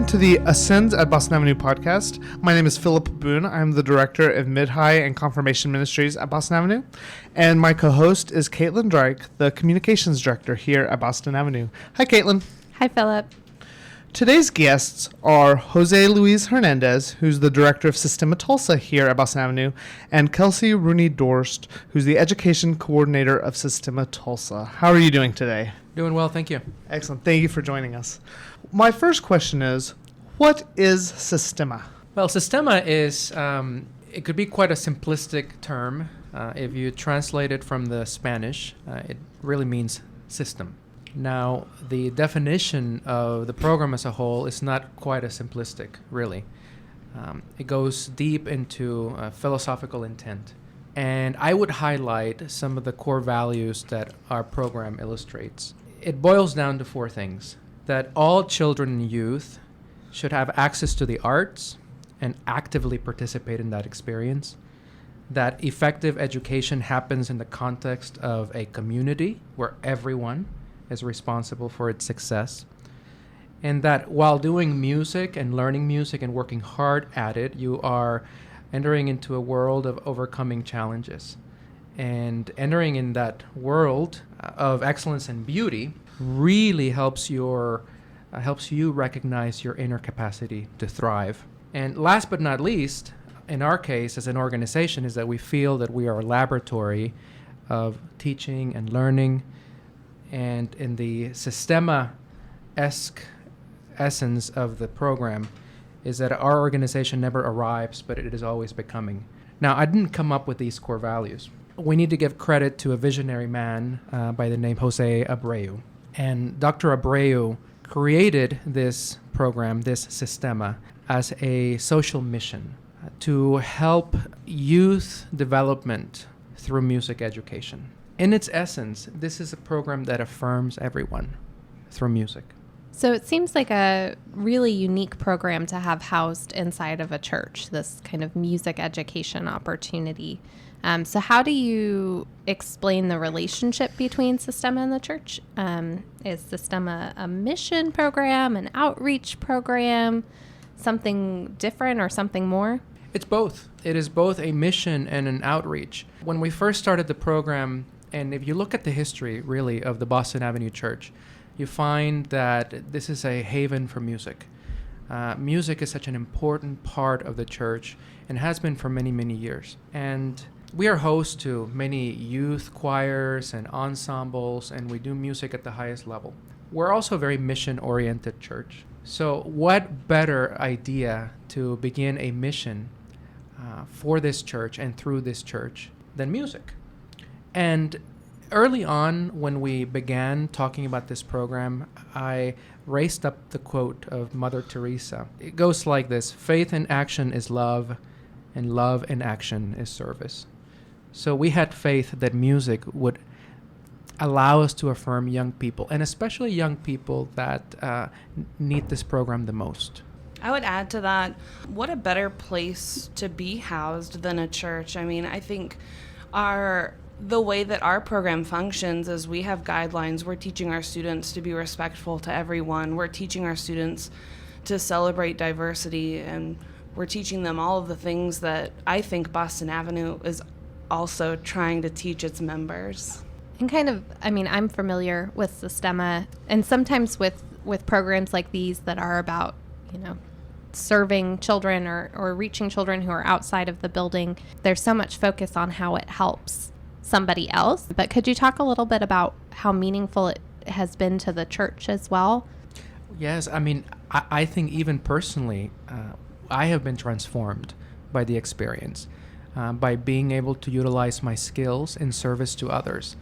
to the Ascends at Boston Avenue podcast. My name is Philip Boone. I'm the director of Mid-High and Confirmation Ministries at Boston Avenue. And my co-host is Caitlin Dryke, the communications director here at Boston Avenue. Hi, Caitlin. Hi, Philip. Today's guests are Jose Luis Hernandez, who's the director of Sistema Tulsa here at Boston Avenue, and Kelsey Rooney-Dorst, who's the education coordinator of Sistema Tulsa. How are you doing today? Doing well, thank you. Excellent. Thank you for joining us. My first question is, what is Sistema? Well, Sistema is, it could be quite a simplistic term. If you translate it from the Spanish, it really means system. Now, the definition of the program as a whole is not quite as simplistic, really. It goes deep into philosophical intent. And I would highlight some of the core values that our program illustrates. It boils down to four things: that all children and youth should have access to the arts and actively participate in that experience, that effective education happens in the context of a community where everyone is responsible for its success, and that while doing music and learning music and working hard at it, you are entering into a world of overcoming challenges. And entering in that world of excellence and beauty really helps you recognize your inner capacity to thrive. And last but not least, in our case as an organization, is that we feel that we are a laboratory of teaching and learning. And in the Sistema-esque essence of the program is that our organization never arrives, but it is always becoming. Now, I didn't come up with these core values. We need to give credit to a visionary man by the name Jose Abreu. And Dr. Abreu created this program, this Sistema, as a social mission to help youth development through music education. In its essence, this is a program that affirms everyone through music. So it seems like a really unique program to have housed inside of a church, this kind of music education opportunity. So how do you explain the relationship between Sistema and the church? Is Sistema a mission program, an outreach program, something different or something more? It's both. It is both a mission and an outreach. When we first started the program, and if you look at the history, really, of the Boston Avenue Church, you find that this is a haven for music. Music is such an important part of the church and has been for many, many years. And we are host to many youth choirs and ensembles, and we do music at the highest level. We're also a very mission-oriented church. So what better idea to begin a mission for this church and through this church than music? And early on, when we began talking about this program, I raised up the quote of Mother Teresa. It goes like this: faith in action is love, and love in action is service. So we had faith that music would allow us to affirm young people, and especially young people that need this program the most. I would add to that, what a better place to be housed than a church. I mean, I think the way that our program functions is we have guidelines. We're teaching our students to be respectful to everyone. We're teaching our students to celebrate diversity, and we're teaching them all of the things that I think Boston Avenue is also trying to teach its members. And I'm familiar with Sistema, and sometimes with programs like these that are about, serving children or reaching children who are outside of the building, there's so much focus on how it helps somebody else. But could you talk a little bit about how meaningful it has been to the church as well? Yes, I think even personally, I have been transformed by the experience, by being able to utilize my skills in service to others.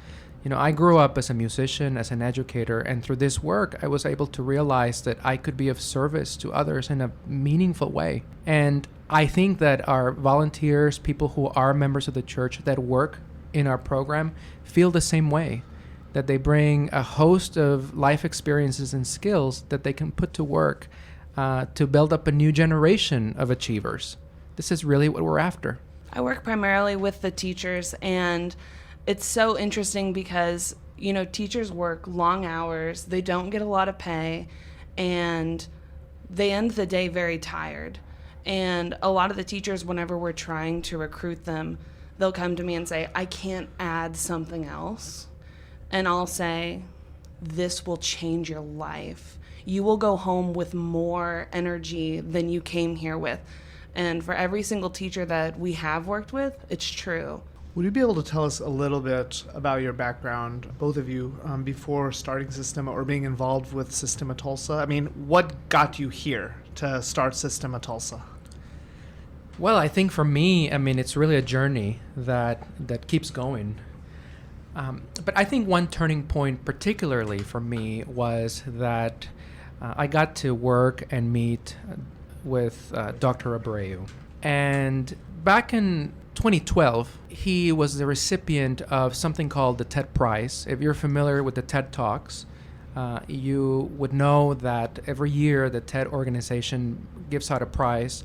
I grew up as a musician, as an educator, and through this work, I was able to realize that I could be of service to others in a meaningful way. And I think that our volunteers, people who are members of the church that work in our program, feel the same way, that they bring a host of life experiences and skills that they can put to work to build up a new generation of achievers. This is really what we're after. I work primarily with the teachers, and it's so interesting because, teachers work long hours, they don't get a lot of pay, and they end the day very tired. And a lot of the teachers, whenever we're trying to recruit them, they'll come to me and say, I can't add something else. And I'll say, this will change your life. You will go home with more energy than you came here with. And for every single teacher that we have worked with, it's true. Would you be able to tell us a little bit about your background, both of you, before starting Sistema or being involved with Sistema Tulsa? I mean, what got you here to start Sistema Tulsa? Well, I think for me, I mean, it's really a journey that keeps going. But I think one turning point particularly for me was that I got to work and meet with Dr. Abreu. And back in 2012, he was the recipient of something called the TED Prize. If you're familiar with the TED Talks, you would know that every year the TED organization gives out a prize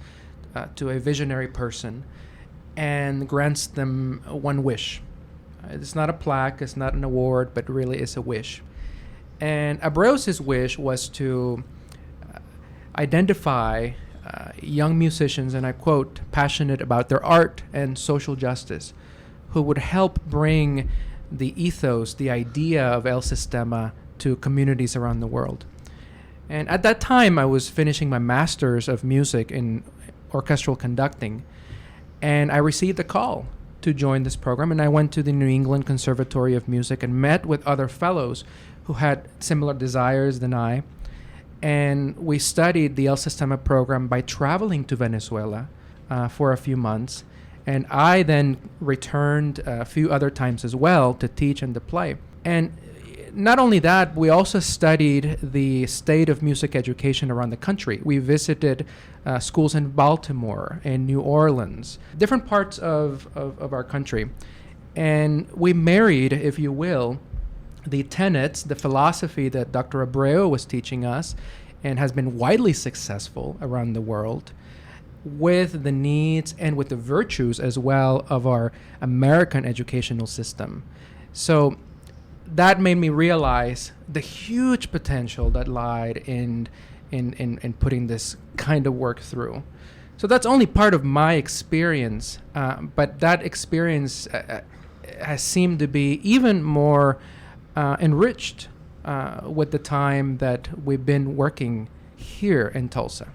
to a visionary person and grants them one wish. It's not a plaque, it's not an award, but really it's a wish. And Abreu's wish was to identify young musicians, and I quote, passionate about their art and social justice, who would help bring the ethos, the idea of El Sistema to communities around the world. And at that time, I was finishing my master's of music in orchestral conducting, and I received a call to join this program, and I went to the New England Conservatory of Music and met with other fellows who had similar desires than I. And we studied the El Sistema program by traveling to Venezuela for a few months. And I then returned a few other times as well to teach and to play. And not only that, we also studied the state of music education around the country. We visited schools in Baltimore and New Orleans, different parts of our country. And we married, if you will, the tenets, the philosophy that Dr. Abreu was teaching us and has been widely successful around the world, with the needs and with the virtues as well of our American educational system. So that made me realize the huge potential that lied in putting this kind of work through. So that's only part of my experience, but that experience has seemed to be even more enriched with the time that we've been working here in Tulsa.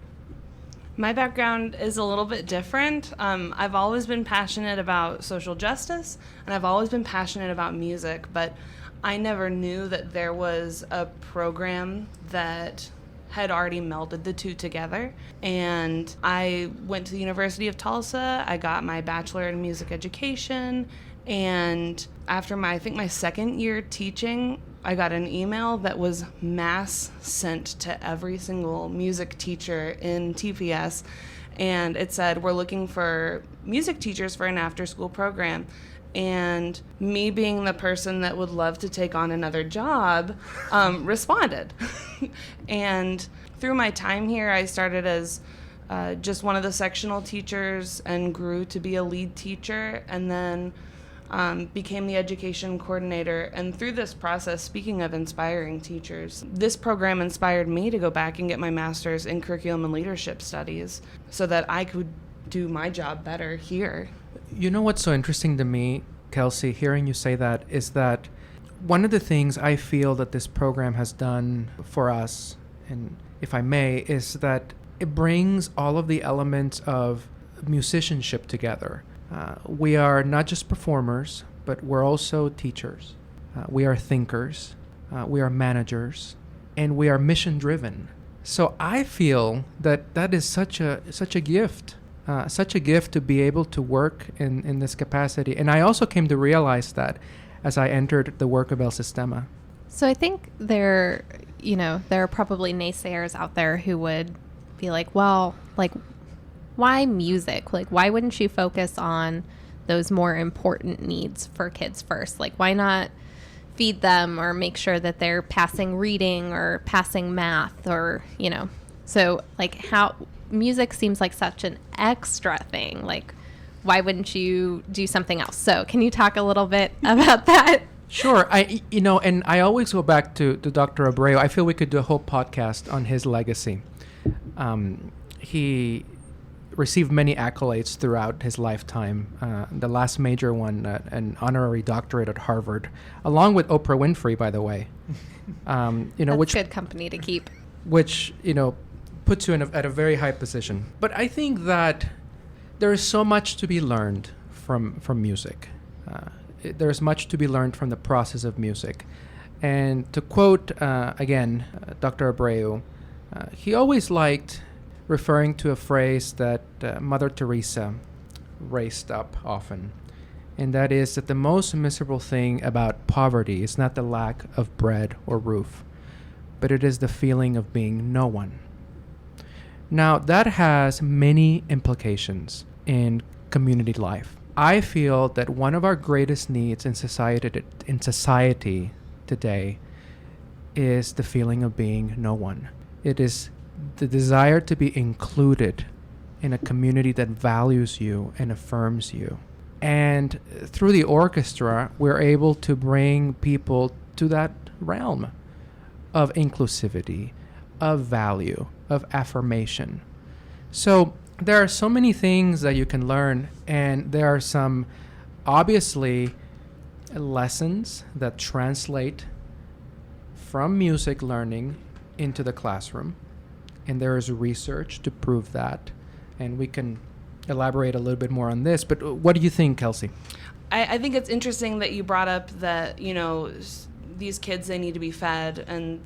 My background is a little bit different. I've always been passionate about social justice, and I've always been passionate about music, but I never knew that there was a program that had already melded the two together. And I went to the University of Tulsa. I got my bachelor in music education, and after my second year teaching, I got an email that was mass sent to every single music teacher in TPS, and it said, we're looking for music teachers for an after-school program. And me being the person that would love to take on another job, responded. And through my time here, I started as just one of the sectional teachers and grew to be a lead teacher, and then became the education coordinator. And through this process, speaking of inspiring teachers, this program inspired me to go back and get my master's in curriculum and leadership studies so that I could do my job better here. You know what's so interesting to me, Kelsey, hearing you say that, is that one of the things I feel that this program has done for us, and if I may, is that it brings all of the elements of musicianship together. We are not just performers, but we're also teachers. We are thinkers. We are managers, and we are mission-driven. So I feel that that is such a gift. Such a gift to be able to work in this capacity. And I also came to realize that as I entered the work of El Sistema. So I think there are probably naysayers out there who would be like, well, like, why music? Like, why wouldn't you focus on those more important needs for kids first? Like, why not feed them or make sure that they're passing reading or passing math or, so like how music seems like such an extra thing. Like, why wouldn't you do something else? So can you talk a little bit about that? Sure. And I always go back to Dr. Abreu. I feel we could do a whole podcast on his legacy. He received many accolades throughout his lifetime. The last major one, an honorary doctorate at Harvard, along with Oprah Winfrey, by the way. That's which good company to keep. Which puts you at a very high position. But I think that there is so much to be learned from music. There's much to be learned from the process of music. And to quote again Dr. Abreu, he always liked referring to a phrase that Mother Teresa raised up often, and that is that the most miserable thing about poverty is not the lack of bread or roof, but it is the feeling of being no one. Now, that has many implications in community life. I feel that one of our greatest needs in society today is the feeling of being no one. It is the desire to be included in a community that values you and affirms you. And through the orchestra, we're able to bring people to that realm of inclusivity, of value, of affirmation. So there are so many things that you can learn, and there are some obviously lessons that translate from music learning into the classroom. And there is research to prove that. And we can elaborate a little bit more on this. But what do you think, Kelsey? I think it's interesting that you brought up that, these kids, they need to be fed. And,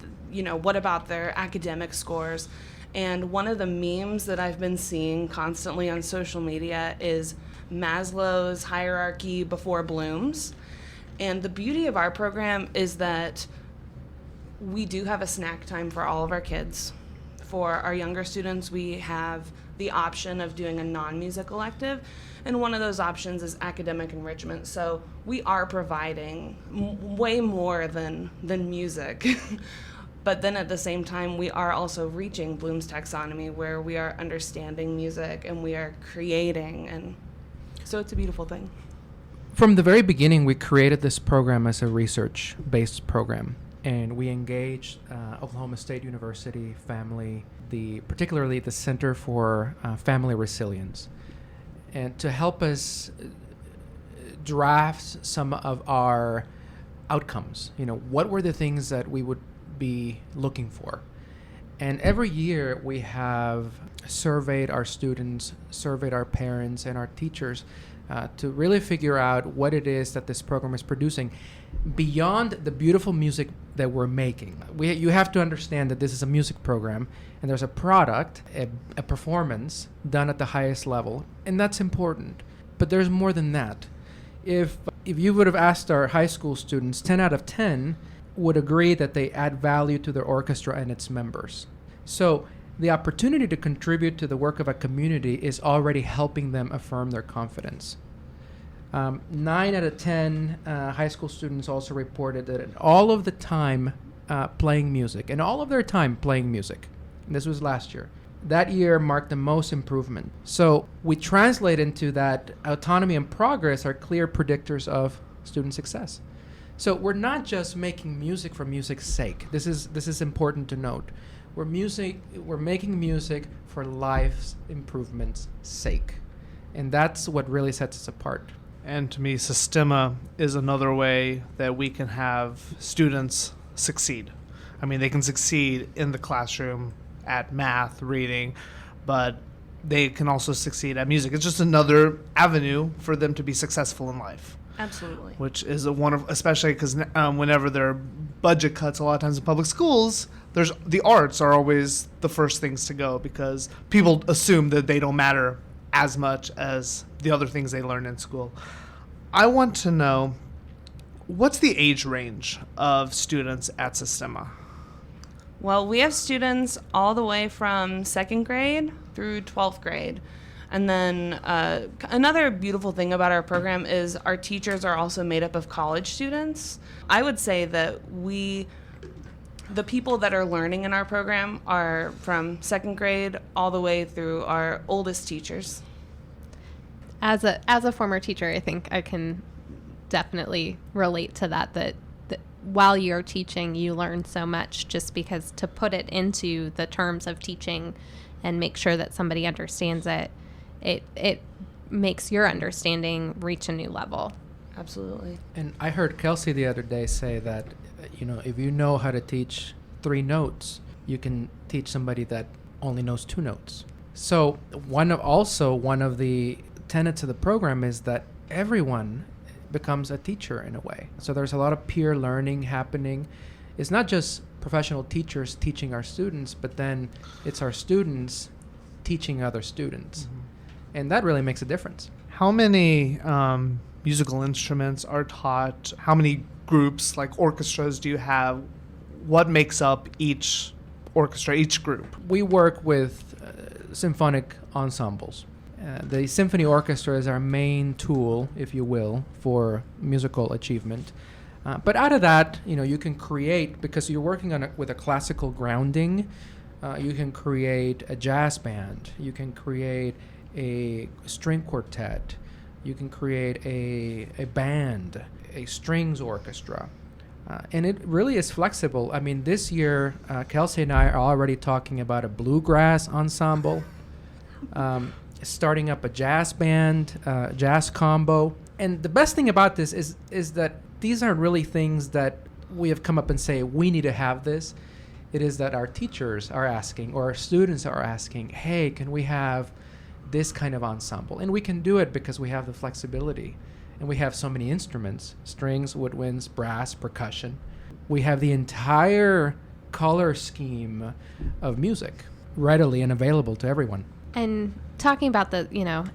what about their academic scores? And one of the memes that I've been seeing constantly on social media is Maslow's hierarchy before Bloom's. And the beauty of our program is that we do have a snack time for all of our kids. For our younger students, we have the option of doing a non-music elective, and one of those options is academic enrichment. So we are providing way more than music. But then at the same time, we are also reaching Bloom's taxonomy, where we are understanding music and we are creating, and so it's a beautiful thing. From the very beginning, we created this program as a research-based program. And we engaged Oklahoma State University family, particularly the Center for Family Resilience, and to help us draft some of our outcomes. What were the things that we would be looking for? And every year we have surveyed our students, surveyed our parents and our teachers to really figure out what it is that this program is producing beyond the beautiful music that we're making. You have to understand that this is a music program, and there's a product, a performance done at the highest level, and that's important. But there's more than that. If you would have asked our high school students, 10 out of 10 would agree that they add value to their orchestra and its members. So the opportunity to contribute to the work of a community is already helping them affirm their confidence. 9 out of 10 high school students also reported that all of the time playing music, and all of their time playing music, and this was last year, that year marked the most improvement. So we translate into that autonomy and progress are clear predictors of student success. So we're not just making music for music's sake. This is important to note. We're making music for life's improvement's sake. And that's what really sets us apart. And to me, Sistema is another way that we can have students succeed. I mean, they can succeed in the classroom at math, reading, but they can also succeed at music. It's just another avenue for them to be successful in life. Absolutely. Which is especially because whenever there are budget cuts, a lot of times in public schools, the arts are always the first things to go because people assume that they don't matter as much as the other things they learn in school. I want to know, what's the age range of students at Sistema? Well, we have students all the way from 2nd grade through 12th grade. And then another beautiful thing about our program is our teachers are also made up of college students. I would say that the people that are learning in our program are from 2nd grade all the way through our oldest teachers. As a former teacher, I think I can definitely relate to that while you're teaching, you learn so much just because to put it into the terms of teaching and make sure that somebody understands it, it makes your understanding reach a new level. Absolutely. And I heard Kelsey the other day say that, if you know how to teach 3 notes, you can teach somebody that only knows 2 notes. So one of the tenets of the program is that everyone becomes a teacher in a way. So there's a lot of peer learning happening. It's not just professional teachers teaching our students, but then it's our students teaching other students. Mm-hmm. And that really makes a difference. How many musical instruments are taught? How many groups, like orchestras, do you have? What makes up each orchestra, each group? We work with symphonic ensembles. The symphony orchestra is our main tool, if you will, for musical achievement. But out of that, you can create, because you're working with a classical grounding, you can create a jazz band, you can create a string quartet, you can create a band, a strings orchestra. And it really is flexible. I mean, this year, Kelsey and I are already talking about a bluegrass ensemble, starting up a jazz band, jazz combo. And the best thing about this is that these aren't really things that we have come up and say, we need to have this. It is that our teachers are asking, or our students are asking, hey, can we have this kind of ensemble? And we can do it because we have the flexibility. And we have so many instruments: strings, woodwinds, brass, percussion. We have the entire color scheme of music readily and available to everyone. And talking about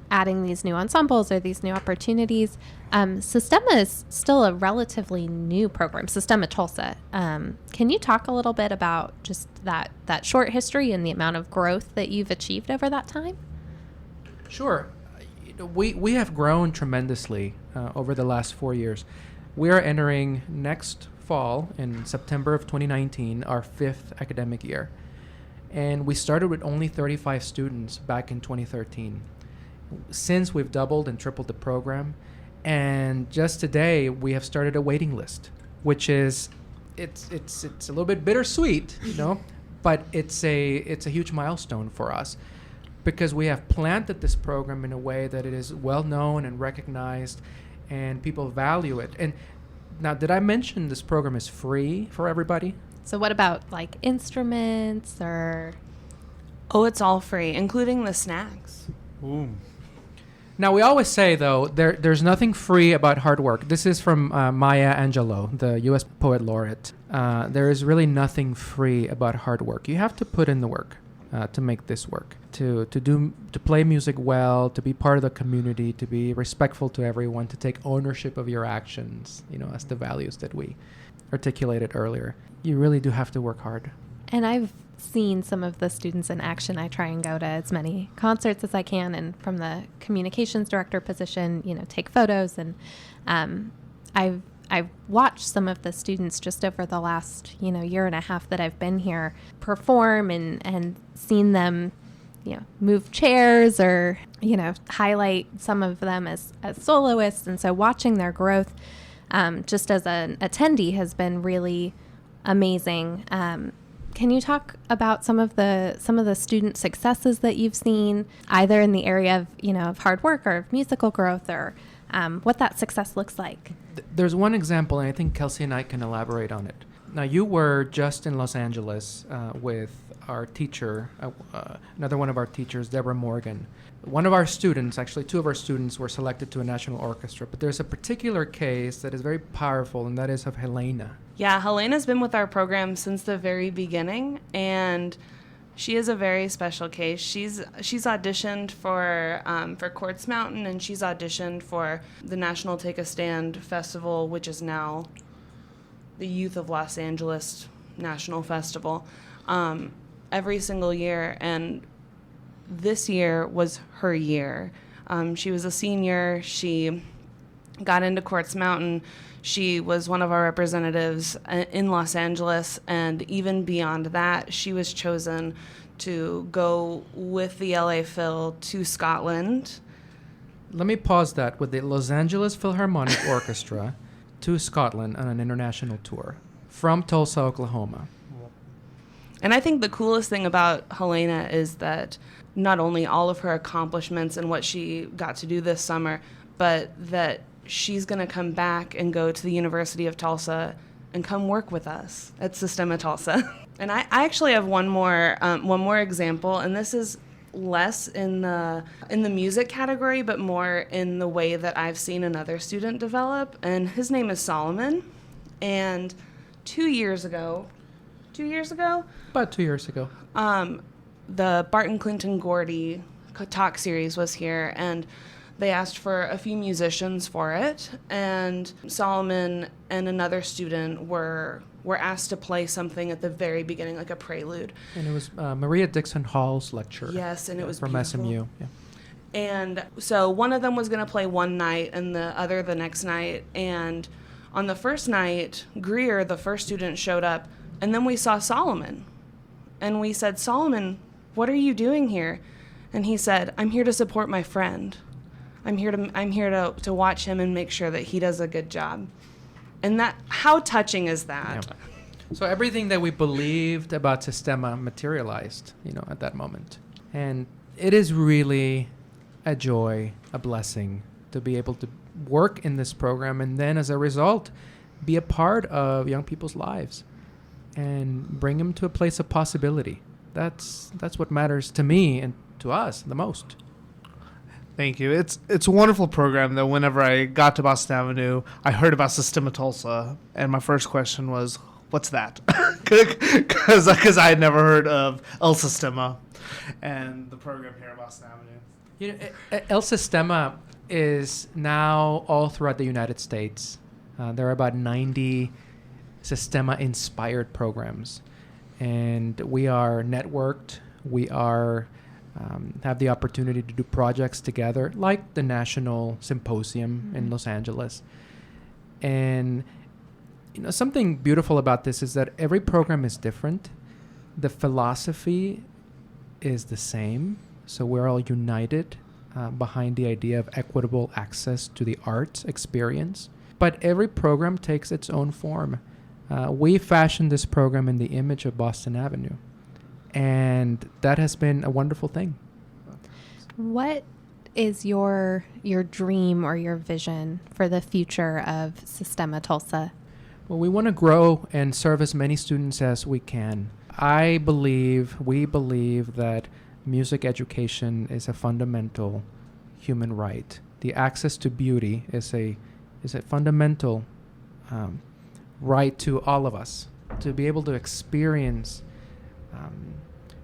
adding these new ensembles or these new opportunities, Sistema is still a relatively new program, Sistema Tulsa. Can you talk a little bit about just that short history and the amount of growth that you've achieved over that time? Sure. We have grown tremendously over the last 4 years. We are entering next fall, in September of 2019, our 5th academic year. And we started with only 35 students back in 2013. Since, we've doubled and tripled the program. And just today, we have started a waiting list, which is, it's a little bit bittersweet, but it's a huge milestone for us, because we have planted this program in a way that it is well known and recognized, and people value it. And now, did I mention this program is free for everybody? So what about instruments or? Oh, it's all free, including the snacks. Ooh. Now, we always say, though, there's nothing free about hard work. This is from Maya Angelou, the U.S. Poet Laureate. There is really nothing free about hard work. You have to put in the work to make this work, to play music well, to be part of the community, to be respectful to everyone, to take ownership of your actions, as the values that we articulated earlier. You really do have to work hard. And I've seen some of the students in action. I try and go to as many concerts as I can, and from the communications director position, take photos. And I've watched some of the students just over the last, year and a half that I've been here perform, and seen them, move chairs or, highlight some of them as soloists. And so watching their growth just as an attendee has been really amazing. Can you talk about some of the student successes that you've seen, either in the area of of hard work or of musical growth, or what that success looks like? There's one example, and I think Kelsey and I can elaborate on it. Now, you were just in Los Angeles with our teacher, another one of our teachers, Deborah Morgan. One of our students, actually 2 of our students, were selected to a national orchestra. But there's a particular case that is very powerful, and that is of Helena. Yeah, Helena's been with our program since the very beginning, and she is a very special case. She's auditioned for Quartz Mountain, and she's auditioned for the National Take a Stand Festival, which is now the Youth of Los Angeles National Festival, every single year. And this year was her year. She was a senior. She got into Quartz Mountain. She was one of our representatives in Los Angeles, and even beyond that, she was chosen to go with the LA Phil to Scotland. Let me pause that. With the Los Angeles Philharmonic Orchestra to Scotland on an international tour from Tulsa, Oklahoma. And I think the coolest thing about Helena is that not only all of her accomplishments and what she got to do this summer, but that she's going to come back and go to the University of Tulsa and come work with us at Sistema Tulsa. And I actually have one more example, and this is less in the music category, but more in the way that I've seen another student develop. And his name is Solomon. And 2 years ago, About 2 years ago. the Barton Clinton Gordy talk series was here, and they asked for a few musicians for it, and Solomon and another student were asked to play something at the very beginning, like a prelude. And it was Maria Dixon Hall's lecture. Yes, and it was from beautiful. SMU. Yeah. And so one of them was going to play one night and the other the next night. And on the first night, Greer, the first student, showed up, and then we saw Solomon. And we said, "Solomon, what are you doing here?" And he said, "I'm here to support my friend. I'm here to watch him and make sure that he does a good job." And that, how touching is that? Yeah. So everything that we believed about Sistema materialized, at that moment. And it is really a joy, a blessing to be able to work in this program, and then as a result, be a part of young people's lives and bring them to a place of possibility. That's what matters to me and to us the most. Thank you. It's a wonderful program that whenever I got to Boston Avenue, I heard about Sistema Tulsa, and my first question was, what's that? Because I had never heard of El Sistema and the program here at Boston Avenue. El Sistema is now all throughout the United States. There are about 90 Sistema-inspired programs, and we are networked. We are have the opportunity to do projects together, like the National Symposium in Los Angeles. And something beautiful about this is that every program is different. The philosophy is the same, so we're all united behind the idea of equitable access to the arts experience. But every program takes its own form. We fashioned this program in the image of Boston Avenue, and that has been a wonderful thing. What is your dream or your vision for the future of Sistema Tulsa? Well, we want to grow and serve as many students as we can. We believe that music education is a fundamental human right. The access to beauty is a fundamental right to all of us, to be able to experience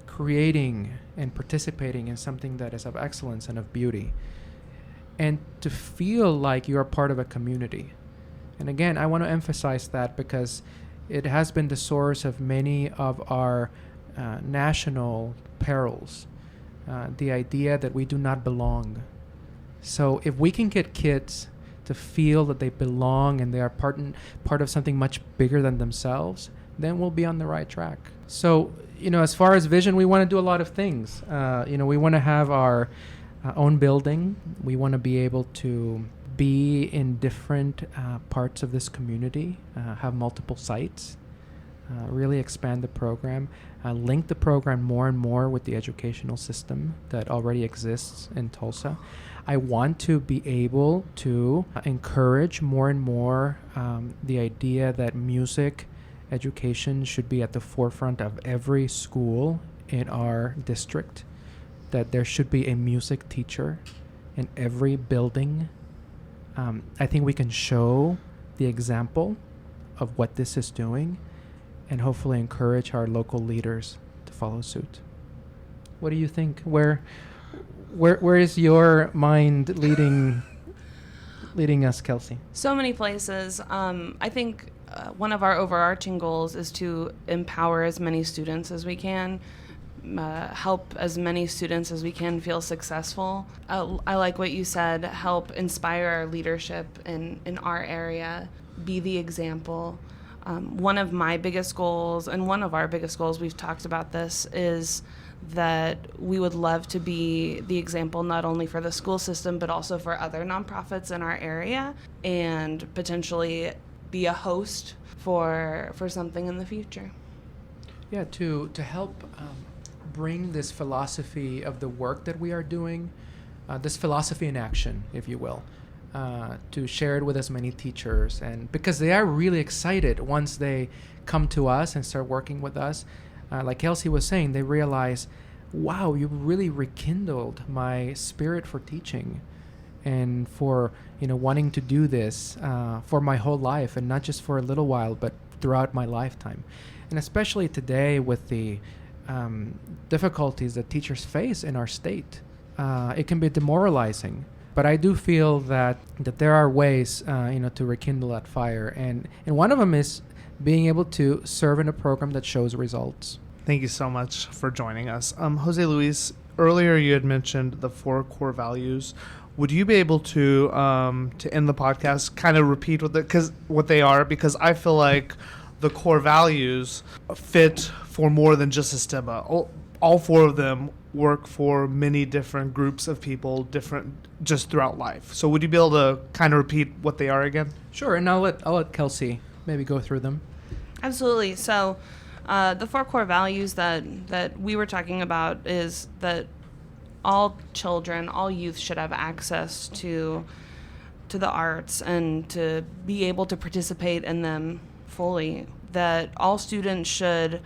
creating and participating in something that is of excellence and of beauty, and to feel like you're part of a community. And again, I want to emphasize that because it has been the source of many of our national perils, the idea that we do not belong. So if we can get kids to feel that they belong and they are part of something much bigger than themselves, then we'll be on the right track. So, as far as vision, we want to do a lot of things. We want to have our own building. We want to be able to be in different parts of this community, have multiple sites, really expand the program, link the program more and more with the educational system that already exists in Tulsa. I want to be able to encourage more and more the idea that music education should be at the forefront of every school in our district, that there should be a music teacher in every building. I think we can show the example of what this is doing and hopefully encourage our local leaders to follow suit. What do you think? Where is your mind leading us, Kelsey? So many places. I think one of our overarching goals is to empower as many students as we can, help as many students as we can feel successful. I like what you said, help inspire our leadership in our area, be the example. One of my biggest goals, and one of our biggest goals, we've talked about this, is that we would love to be the example not only for the school system but also for other nonprofits in our area, and potentially be a host for something in the future. Yeah, to help bring this philosophy of the work that we are doing, this philosophy in action, if you will, to share it with as many teachers, and because they are really excited once they come to us and start working with us. Like Kelsey was saying, they realize, wow, you really rekindled my spirit for teaching and for wanting to do this for my whole life, and not just for a little while, but throughout my lifetime. And especially today with the difficulties that teachers face in our state, it can be demoralizing. But I do feel that there are ways, to rekindle that fire, and one of them is being able to serve in a program that shows results. Thank you so much for joining us. Jose Luis, earlier you had mentioned the 4 core values. Would you be able to end the podcast, kind of repeat what they are? Because I feel like the core values fit for more than just Sistema. All 4 of them work for many different groups of people, different just throughout life. So would you be able to kind of repeat what they are again? Sure, and I'll let Kelsey maybe go through them. Absolutely. So the 4 core values that we were talking about is that all children, all youth should have access to the arts and to be able to participate in them fully. That all students should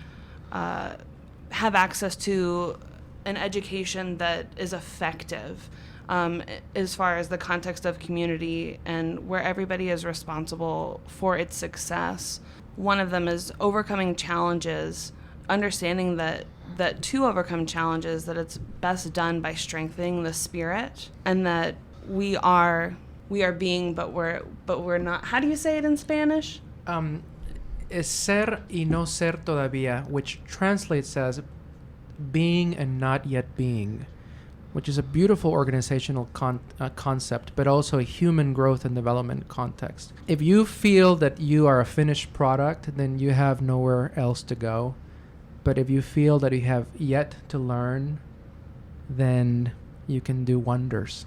have access to an education that is effective as far as the context of community and where everybody is responsible for its success. One of them is overcoming challenges, understanding that to overcome challenges, that it's best done by strengthening the spirit, and that we are being, but we're not. How do you say it in Spanish? Es ser y no ser todavía, which translates as being and not yet being, which is a beautiful organizational concept, but also a human growth and development context. If you feel that you are a finished product, then you have nowhere else to go. But if you feel that you have yet to learn, then you can do wonders.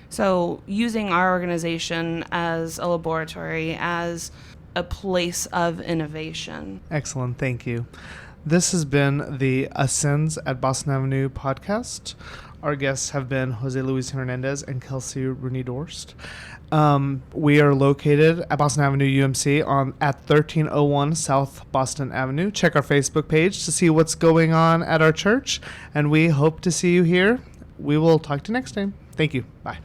So using our organization as a laboratory, as a place of innovation. Excellent. Thank you. This has been the Ascends at Boston Avenue podcast. Our guests have been Jose Luis Hernandez and Kelsey Rooney-Dorst. We are located at Boston Avenue UMC at 1301 South Boston Avenue. Check our Facebook page to see what's going on at our church, and we hope to see you here. We will talk to you next time. Thank you. Bye.